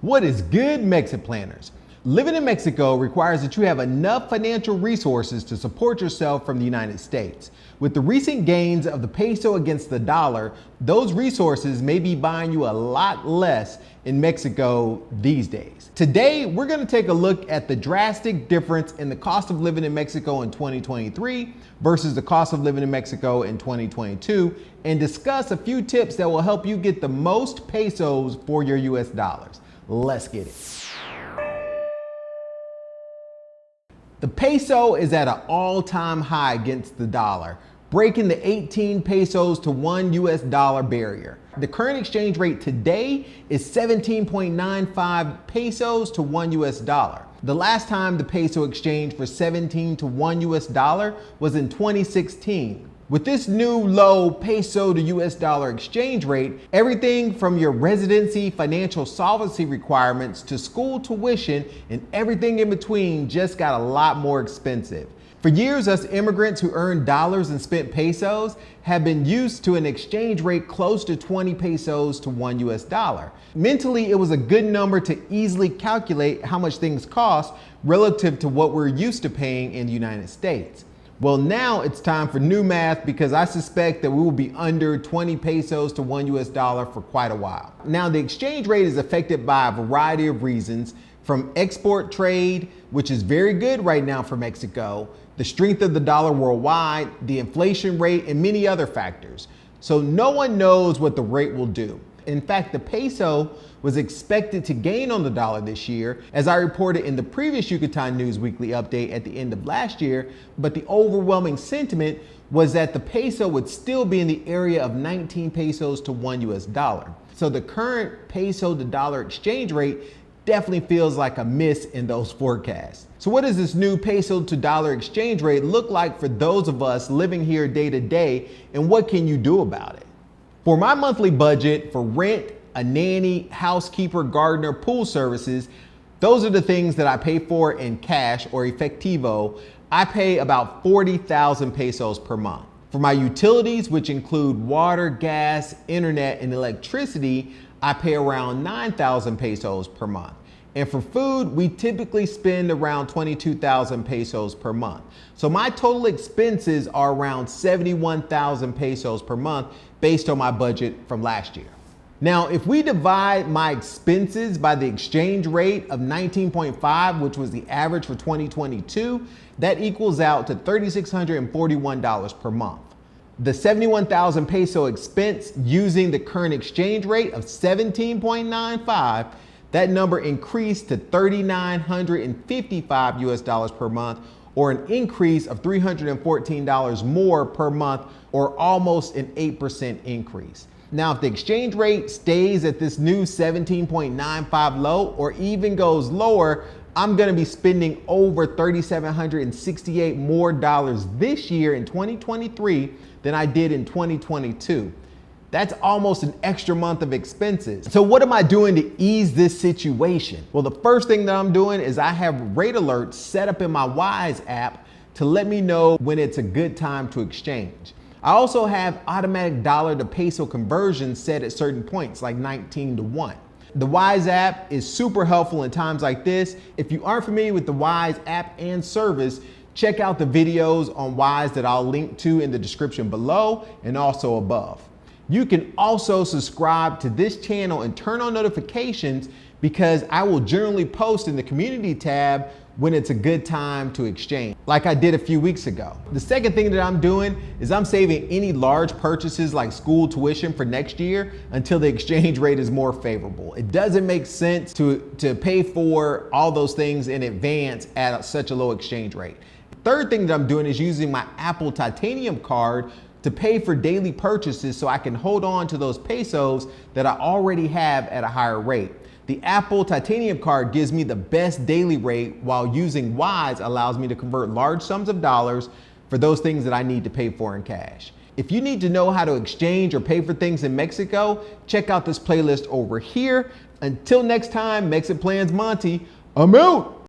What is good, Mexit planners? Living in Mexico requires that you have enough financial resources to support yourself from the United States. With the recent gains of the peso against the dollar, those resources may be buying you a lot less in Mexico these days. Today, we're going to take a look at the drastic difference in the cost of living in Mexico in 2023 versus the cost of living in Mexico in 2022 and discuss a few tips that will help you get the most pesos for your US dollars. Let's get it. The peso is at an all-time high against the dollar, breaking the 18 pesos to $1 US barrier. The current exchange rate today is 17.95 pesos to $1 US. The last time the peso exchanged for 17 to $1 US was in 2016. With this new low peso to US dollar exchange rate, everything from your residency financial solvency requirements to school tuition and everything in between just got a lot more expensive. For years, us immigrants who earned dollars and spent pesos have been used to an exchange rate close to 20 pesos to $1 US. Mentally, it was a good number to easily calculate how much things cost relative to what we're used to paying in the United States. Well, now it's time for new math because I suspect that we will be under 20 pesos to $1 US for quite a while. Now, the exchange rate is affected by a variety of reasons, from export trade, which is very good right now for Mexico, the strength of the dollar worldwide, the inflation rate, and many other factors. So no one knows what the rate will do. In fact, the peso was expected to gain on the dollar this year, as I reported in the previous Yucatan News Weekly update at the end of last year, but the overwhelming sentiment was that the peso would still be in the area of 19 pesos to $1 US. So the current peso to dollar exchange rate definitely feels like a miss in those forecasts. So what does this new peso to dollar exchange rate look like for those of us living here day to day, and what can you do about it? For my monthly budget for rent, a nanny, housekeeper, gardener, pool services, those are the things that I pay for in cash or efectivo. I pay about 40,000 pesos per month. For my utilities, which include water, gas, internet, and electricity, I pay around 9,000 pesos per month. And for food, we typically spend around 22,000 pesos per month. So my total expenses are around 71,000 pesos per month based on my budget from last year. Now, if we divide my expenses by the exchange rate of 19.5, which was the average for 2022, that equals out to $3,641 per month. The 71,000 peso expense using the current exchange rate of 17.95, that number increased to $3,955 US per month, or an increase of $314 more per month, or almost an 8% increase. Now, if the exchange rate stays at this new 17.95 low or even goes lower, I'm gonna be spending over $3,768 more this year in 2023 than I did in 2022. That's almost an extra month of expenses. So what am I doing to ease this situation? Well, the first thing that I'm doing is I have rate alerts set up in my Wise app to let me know when it's a good time to exchange. I also have automatic dollar to peso conversions set at certain points, like 19 to 1. The Wise app is super helpful in times like this. If you aren't familiar with the Wise app and service, check out the videos on Wise that I'll link to in the description below and also above. You can also subscribe to this channel and turn on notifications because I will generally post in the community tab when it's a good time to exchange, like I did a few weeks ago. The second thing that I'm doing is I'm saving any large purchases like school tuition for next year until the exchange rate is more favorable. It doesn't make sense to pay for all those things in advance at such a low exchange rate. Third thing that I'm doing is using my Apple Titanium card to pay for daily purchases so I can hold on to those pesos that I already have at a higher rate. The Apple Titanium card gives me the best daily rate, while using Wise allows me to convert large sums of dollars for those things that I need to pay for in cash. If you need to know how to exchange or pay for things in Mexico, check out this playlist over here. Until next time, MexitPlans Monty, I'm out.